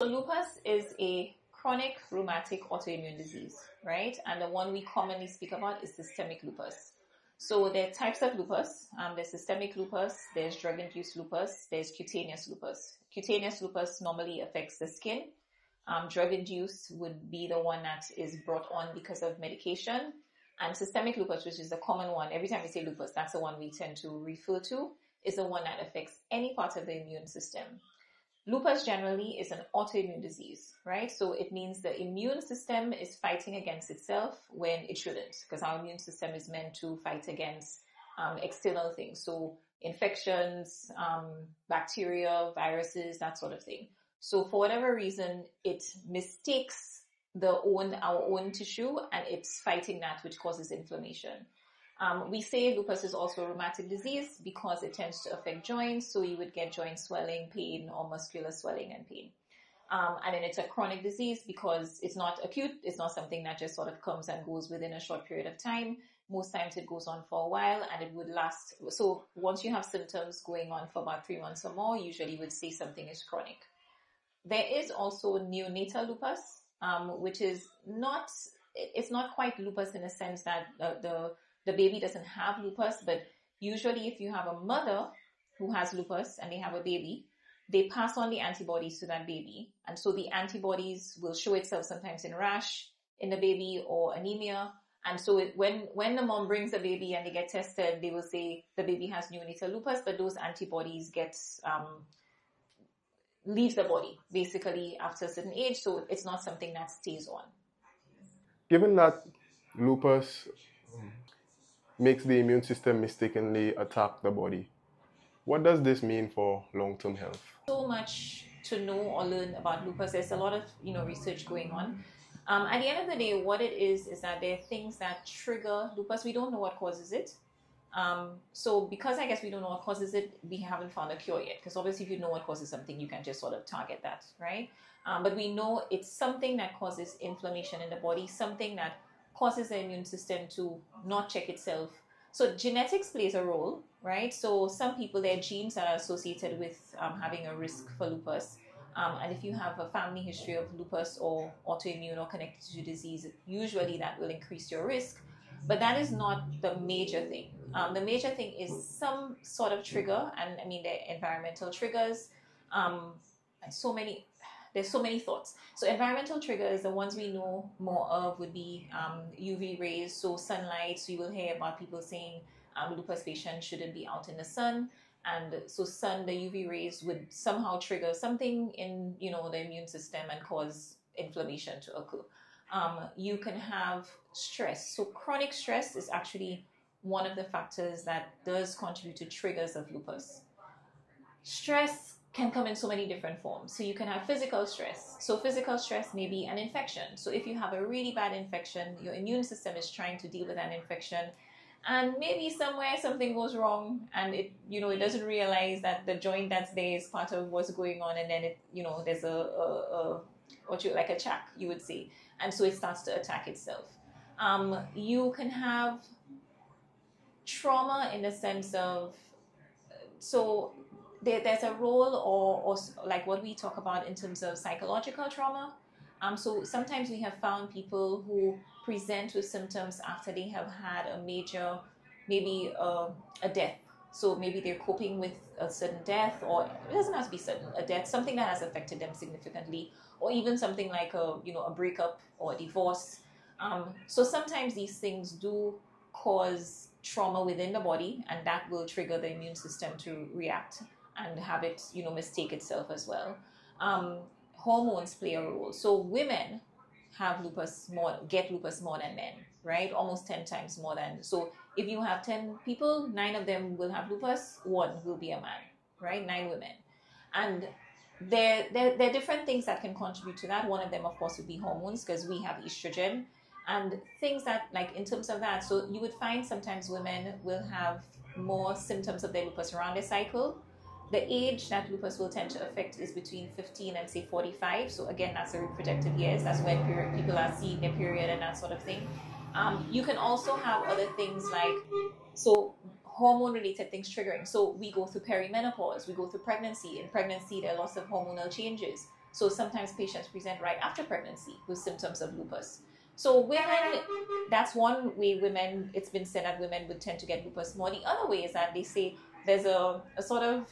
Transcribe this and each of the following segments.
So lupus is a chronic rheumatic autoimmune disease, right? And the one we commonly speak about is systemic lupus. So there are types of lupus. There's systemic lupus, there's drug-induced lupus, there's cutaneous lupus. Cutaneous lupus normally affects the skin. Drug-induced would be the one that is brought on because of medication. And systemic lupus, which is the common one, every time we say lupus, that's the one we tend to refer to, is the one that affects any part of the immune system. Lupus generally is an autoimmune disease, right? So it means the immune system is fighting against itself when it shouldn't, because our immune system is meant to fight against external things. So infections, bacteria, viruses, that sort of thing. So for whatever reason, it mistakes our own tissue and it's fighting that, which causes inflammation. We say lupus is also a rheumatic disease because it tends to affect joints, so you would get joint swelling, pain, or muscular swelling and pain. And then it's a chronic disease because it's not acute, it's not something that just sort of comes and goes within a short period of time. Most times it goes on for a while and it would last. So once you have symptoms going on for about 3 months or more, usually you would say something is chronic. There is also neonatal lupus, which is it's not quite lupus in the sense that the baby doesn't have lupus, but usually if you have a mother who has lupus and they have a baby, they pass on the antibodies to that baby. And so the antibodies will show itself sometimes in rash in the baby or anemia. And so when the mom brings the baby and they get tested, they will say the baby has neonatal lupus, but those antibodies leaves the body basically after a certain age. So it's not something that stays on. Given that lupus makes the immune system mistakenly attack the body, what does this mean for long-term health? So much to know or learn about lupus. There's a lot of research going on. At the end of the day, what it is that there are things that trigger lupus. We don't know what causes it. So because I guess we don't know what causes it, we haven't found a cure yet. Because obviously if you know what causes something, you can just sort of target that, right? But we know it's something that causes inflammation in the body, something that causes the immune system to not check itself. So genetics plays a role, right? So some people, their genes are associated with having a risk for lupus. And if you have a family history of lupus or autoimmune or connective tissue disease, usually that will increase your risk. But that is not the major thing. The major thing is some sort of trigger, and I mean, there are environmental triggers, and there's so many thoughts. So environmental triggers, the ones we know more of would be UV rays, so sunlight. So you will hear about people saying lupus patients shouldn't be out in the sun. And so the UV rays would somehow trigger something in, the immune system and cause inflammation to occur. You can have stress. So chronic stress is actually one of the factors that does contribute to triggers of lupus. Stress can come in so many different forms. So you can have physical stress. So physical stress may be an infection. So if you have a really bad infection, your immune system is trying to deal with an infection, and maybe somewhere something goes wrong and it doesn't realize that the joint that's there is part of what's going on, and then there's like a check, you would say, and so it starts to attack itself. You can have trauma in the sense of, so there's a role or like what we talk about in terms of psychological trauma. So sometimes we have found people who present with symptoms after they have had a major, maybe a death. So maybe they're coping with a sudden death, or it doesn't have to be sudden, a death, something that has affected them significantly, or even something like a breakup or a divorce. So sometimes these things do cause trauma within the body, and that will trigger the immune system to react and have it, mistake itself as well. Hormones play a role. So women get lupus more than men, right? Almost 10 times more than. So if you have 10 people, 9 of them will have lupus, 1 will be a man, right? 9 women. And there are different things that can contribute to that. One of them, of course, would be hormones, because we have estrogen and things that, like, in terms of that. So you would find sometimes women will have more symptoms of their lupus around their cycle. The age that lupus will tend to affect is between 15 and say 45. So again, that's the reproductive years. That's when people are seeing their period and that sort of thing. You can also have other things like, so hormone-related things triggering. So we go through perimenopause, we go through pregnancy. In pregnancy, there are lots of hormonal changes. So sometimes patients present right after pregnancy with symptoms of lupus. So women, that's one way women, it's been said that women would tend to get lupus more. The other way is that they say there's a sort of,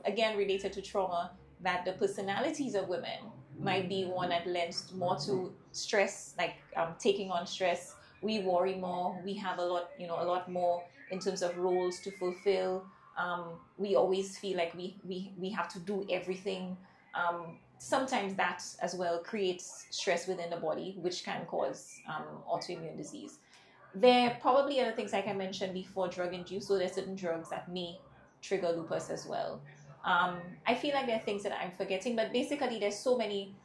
again, related to trauma, that the personalities of women might be one that lends more to stress, like taking on stress. We worry more. We have a lot more in terms of roles to fulfill. We always feel like we have to do everything. Sometimes that as well creates stress within the body, which can cause autoimmune disease. There are probably other things like I mentioned before, drug induced. So there's certain drugs that may trigger lupus as well. I feel like there are things that I'm forgetting, but basically there's so many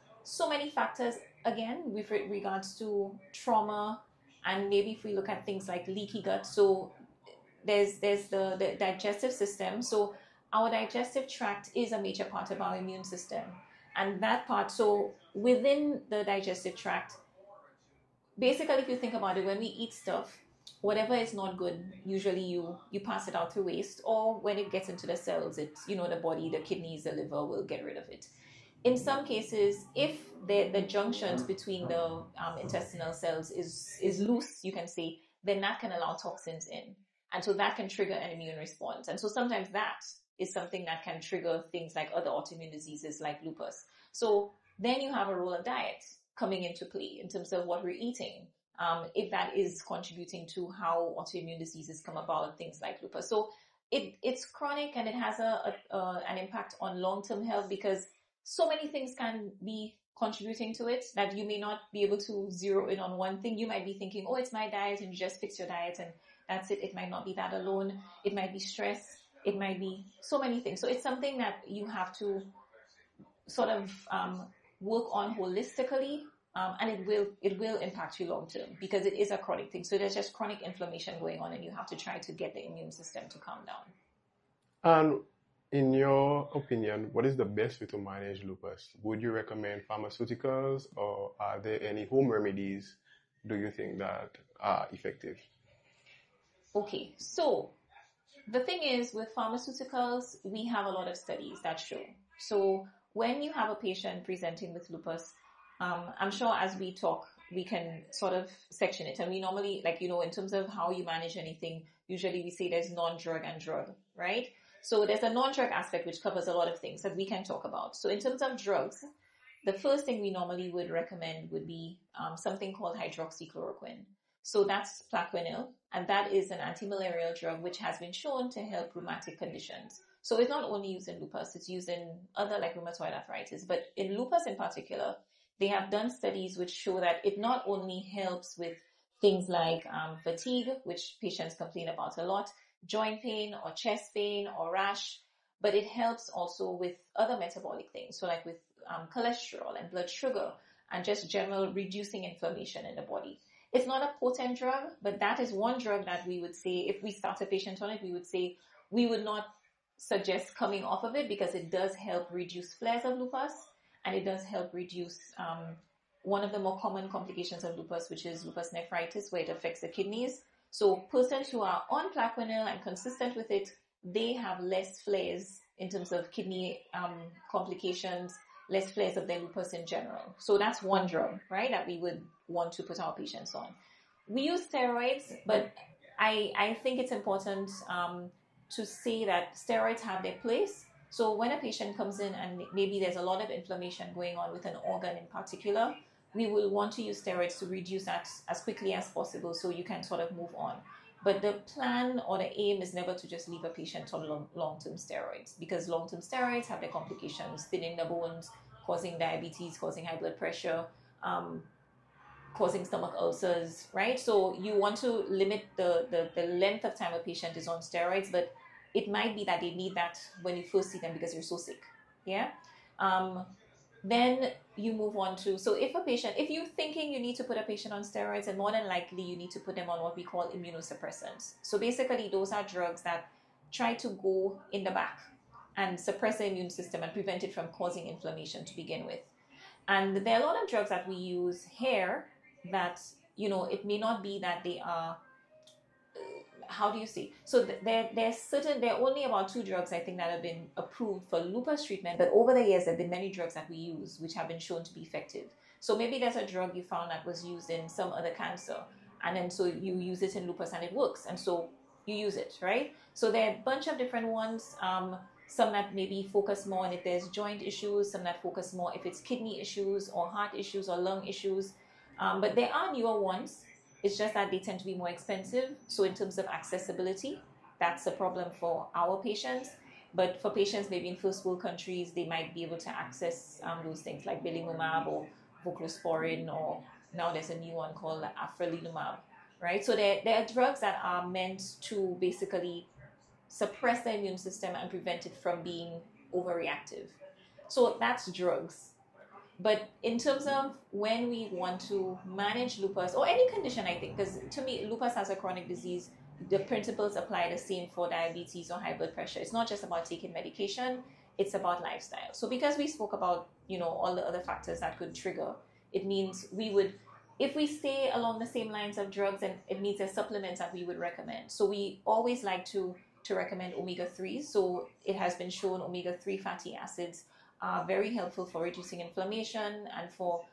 factors again with regards to trauma, and maybe if we look at things like leaky gut. So there's the digestive system. So our digestive tract is a major part of our immune system, and that part. So within the digestive tract, basically, if you think about it, when we eat stuff, whatever is not good, usually you pass it out through waste, or when it gets into the cells, it's the body, the kidneys, the liver will get rid of it. In some cases, if the junctions between the intestinal cells is loose, you can say, then that can allow toxins in, and so that can trigger an immune response. And so sometimes that is something that can trigger things like other autoimmune diseases like lupus. So then you have a role of diet coming into play in terms of what we're eating, if that is contributing to how autoimmune diseases come about, things like lupus. So it's chronic, and it has an impact on long-term health, because so many things can be contributing to it that you may not be able to zero in on one thing. You might be thinking, oh, it's my diet, and you just fix your diet and that's it. It might not be that alone. It might be stress. It might be so many things. So it's something that you have to sort of work on holistically, and it will impact you long term, because it is a chronic thing. So there's just chronic inflammation going on, and you have to try to get the immune system to calm down. And in your opinion, what is the best way to manage lupus? Would you recommend pharmaceuticals, or are there any home remedies do you think that are effective? Okay, so the thing is, with pharmaceuticals, we have a lot of studies that show. So when you have a patient presenting with lupus, I'm sure as we talk, we can sort of section it. And we normally, in terms of how you manage anything, usually we say there's non-drug and drug, right? So there's a non-drug aspect which covers a lot of things that we can talk about. So in terms of drugs, the first thing we normally would recommend would be something called hydroxychloroquine. So that's Plaquenil, and that is an antimalarial drug which has been shown to help rheumatic conditions. So it's not only used in lupus, it's used in other like rheumatoid arthritis, but in lupus in particular, they have done studies which show that it not only helps with things like fatigue, which patients complain about a lot, joint pain or chest pain or rash, but it helps also with other metabolic things. So like with cholesterol and blood sugar, and just general reducing inflammation in the body. It's not a potent drug, but that is one drug that we would say, if we start a patient on it, we would say we would not suggest coming off of it, because it does help reduce flares of lupus, and it does help reduce one of the more common complications of lupus, which is lupus nephritis, where it affects the kidneys. So persons who are on Plaquenil and consistent with it, they have less flares in terms of kidney complications, less flares of their lupus in general. So that's one drug, right, that we would want to put our patients on. We use steroids, but I think it's important to say that steroids have their place. So when a patient comes in and maybe there's a lot of inflammation going on with an organ in particular, we will want to use steroids to reduce that as quickly as possible, so you can sort of move on. But the plan or the aim is never to just leave a patient on long-term steroids, because long-term steroids have their complications, thinning the bones, causing diabetes, causing high blood pressure, causing stomach ulcers, right? So you want to limit the length of time a patient is on steroids, but it might be that they need that when you first see them because you're so sick, yeah? Then you move on to, so if you're thinking you need to put a patient on steroids, and more than likely you need to put them on what we call immunosuppressants. So basically those are drugs that try to go in the back and suppress the immune system and prevent it from causing inflammation to begin with. And there are a lot of drugs that we use here that, it may not be that they are how do you say? So there are only about 2 drugs I think that have been approved for lupus treatment, but over the years there have been many drugs that we use which have been shown to be effective. So maybe there's a drug you found that was used in some other cancer, and then so you use it in lupus and it works, and so you use it, right? So there are a bunch of different ones. Some that maybe focus more on if there's joint issues, some that focus more if it's kidney issues or heart issues or lung issues. But there are newer ones. It's just that they tend to be more expensive. So in terms of accessibility, that's a problem for our patients. But for patients maybe in first world countries, they might be able to access those things like belimumab or voclosporin, or now there's a new one called aflibercept, right? So there are drugs that are meant to basically suppress the immune system and prevent it from being overreactive. So that's drugs. But in terms of when we want to manage lupus or any condition, I think, because to me, lupus as a chronic disease, the principles apply the same for diabetes or high blood pressure. It's not just about taking medication, it's about lifestyle. So because we spoke about, all the other factors that could trigger, it means we would, if we stay along the same lines of drugs, and it means there's supplements that we would recommend. So we always like to recommend omega-3s. So it has been shown omega-3 fatty acids are very helpful for reducing inflammation and for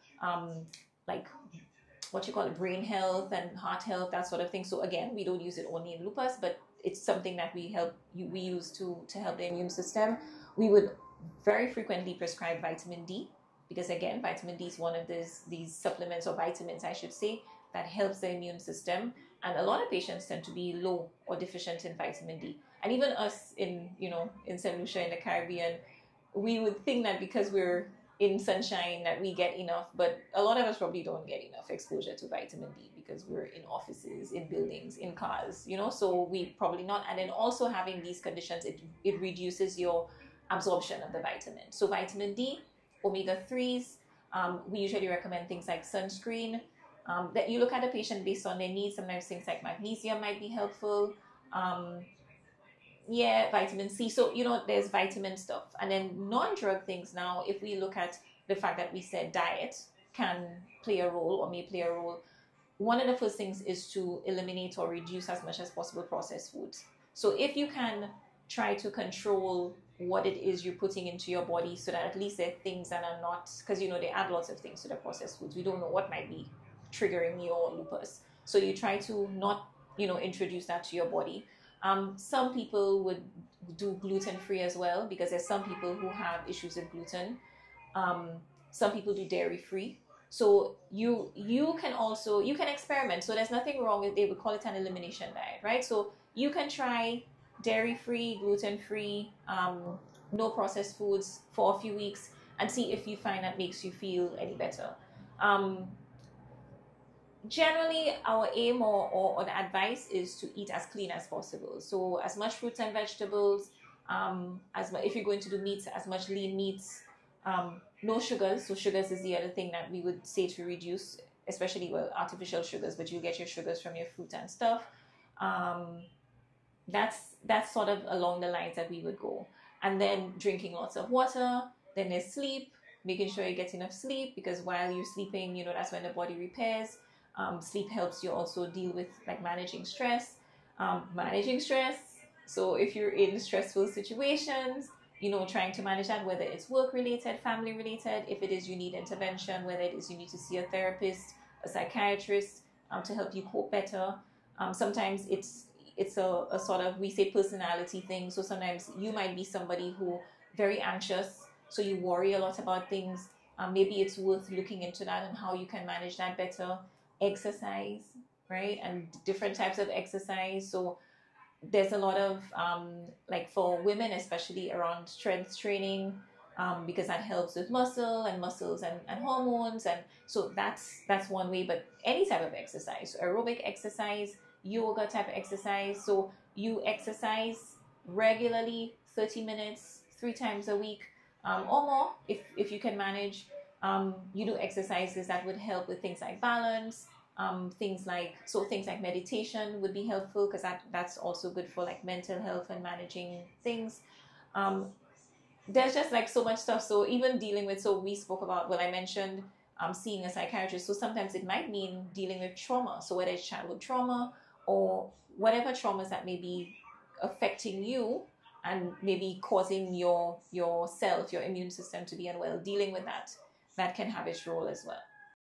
brain health and heart health, that sort of thing. So again, we don't use it only in lupus, but it's something that we use to help the immune system. We would very frequently prescribe vitamin D, because again, vitamin D is one of these supplements, or vitamins I should say, that helps the immune system. And a lot of patients tend to be low or deficient in vitamin D. And even us in St. Lucia in the Caribbean, we would think that because we're in sunshine that we get enough, but a lot of us probably don't get enough exposure to vitamin D because we're in offices, in buildings, in cars, so we probably not. And then also having these conditions, it reduces your absorption of the vitamin. So vitamin D, omega-3s, we usually recommend things like sunscreen, that you look at a patient based on their needs. Sometimes things like magnesium might be helpful. Vitamin C. So, there's vitamin stuff. And then non-drug things now, if we look at the fact that we said diet can play a role or may play a role, one of the first things is to eliminate or reduce as much as possible processed foods. So if you can try to control what it is you're putting into your body, so that at least there are things that are not, because, they add lots of things to the processed foods. We don't know what might be triggering your lupus. So you try to not, introduce that to your body. Some people would do gluten-free as well, because there's some people who have issues with gluten. Some people do dairy-free. So you can experiment. So there's nothing wrong with, they would call it an elimination diet, right? So you can try dairy-free, gluten-free, no processed foods for a few weeks and see if you find that makes you feel any better. Generally, our aim or the advice is to eat as clean as possible. So as much fruits and vegetables, if you're going to do meats, as much lean meats, no sugars. So sugars is the other thing that we would say to reduce, especially artificial sugars, but you get your sugars from your fruit and stuff. That's sort of along the lines that we would go. And then drinking lots of water. Then there's sleep, making sure you get enough sleep, because while you're sleeping, that's when the body repairs. Sleep helps you also deal with managing stress. So if you're in stressful situations, trying to manage that, whether it's work related, family related, if it is you need intervention, whether it is you need to see a therapist, a psychiatrist, to help you cope better. Sometimes it's a sort of, we say, personality thing. So sometimes you might be somebody who very anxious, so you worry a lot about things. Maybe it's worth looking into that and how you can manage that better. Exercise, right? And different types of exercise. So there's a lot of, for women, especially around strength training, because that helps with muscles and hormones. And so that's one way, but any type of exercise, aerobic exercise, yoga type of exercise. So you exercise regularly, 30 minutes, 3 times a week, or more, if you can manage. You do exercises that would help with things like balance, things like meditation would be helpful, because that's also good for mental health and managing things. There's just so much stuff. So even dealing with, so we spoke about, I mentioned seeing a psychiatrist. So sometimes it might mean dealing with trauma. So whether it's childhood trauma or whatever traumas that may be affecting you and maybe causing your immune system to be unwell, dealing with that can have its role as well.